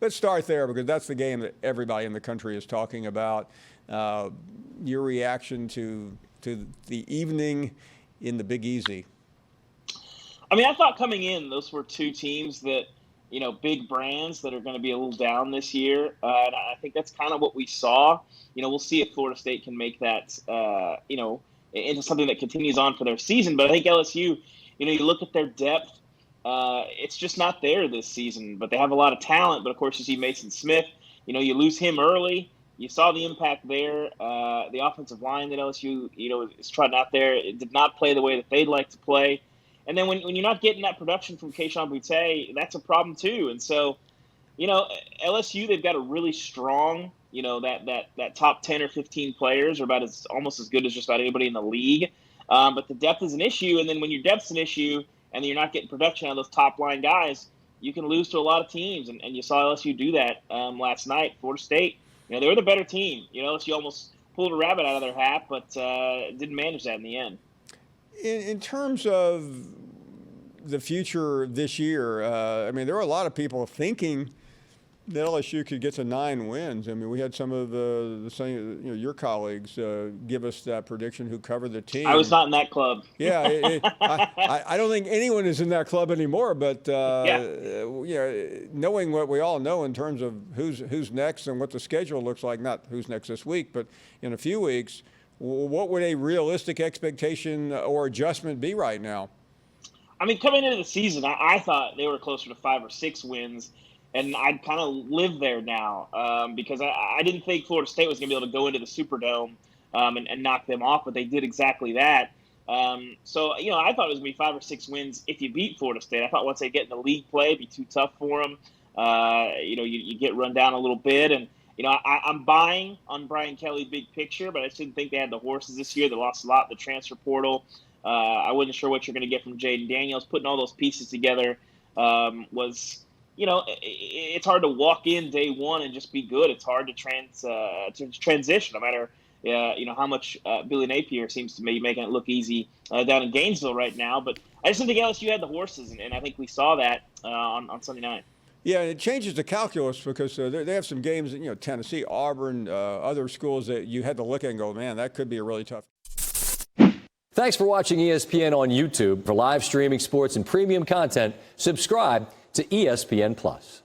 let's start there because that's the game that everybody in the country is talking about. Your reaction to the evening in the Big Easy. I mean, I thought coming in, those were two teams that, big brands that are going to be a little down this year. And I think that's kind of what we saw. We'll see if Florida State can make that, into something that continues on for their season. But I think LSU, you look at their depth, it's just not there this season. But they have a lot of talent. But, of course, you see Mason Smith. You lose him early. You saw the impact there. The offensive line that LSU, is trotting out there, it did not play the way that they'd like to play. And then when you're not getting that production from Kayshon Boutte, that's a problem too. And so, LSU, they've got a really strong, that top 10 or 15 players are almost as good as just about anybody in the league. But the depth is an issue. And then when your depth's an issue and you're not getting production out of those top line guys, you can lose to a lot of teams. And you saw LSU do that last night. Florida State, they were the better team. LSU almost pulled a rabbit out of their hat, but didn't manage that in the end. In terms of the future this year, there are a lot of people thinking that LSU could get to 9 wins. We had some of the same, your colleagues give us that prediction who covered the team. I was not in that club. Yeah, I don't think anyone is in that club anymore. But knowing what we all know in terms of who's next and what the schedule looks like, not who's next this week, but in a few weeks. What would a realistic expectation or adjustment be right now? Coming into the season, I thought they were closer to 5 or 6 wins, and I'd kind of live there now because I didn't think Florida State was going to be able to go into the Superdome and knock them off, but they did exactly that. So, I thought it was going to be 5 or 6 wins if you beat Florida State. I thought once they get in the league play, it'd be too tough for them. You get run down a little bit, and I'm buying on Brian Kelly's big picture, but I just didn't think they had the horses this year. They lost a lot in the transfer portal. I wasn't sure what you're going to get from Jaden Daniels. Putting all those pieces together was, it's hard to walk in day one and just be good. It's hard to transition, no matter, how much Billy Napier seems to be making it look easy down in Gainesville right now. But I just didn't think LSU had the horses, and I think we saw that on Sunday night. Yeah, it changes the calculus because they have some games, Tennessee, Auburn, other schools that you had to look at and go, man, that could be a really tough. Thanks for watching ESPN on YouTube. For live streaming sports and premium content, subscribe to ESPN+.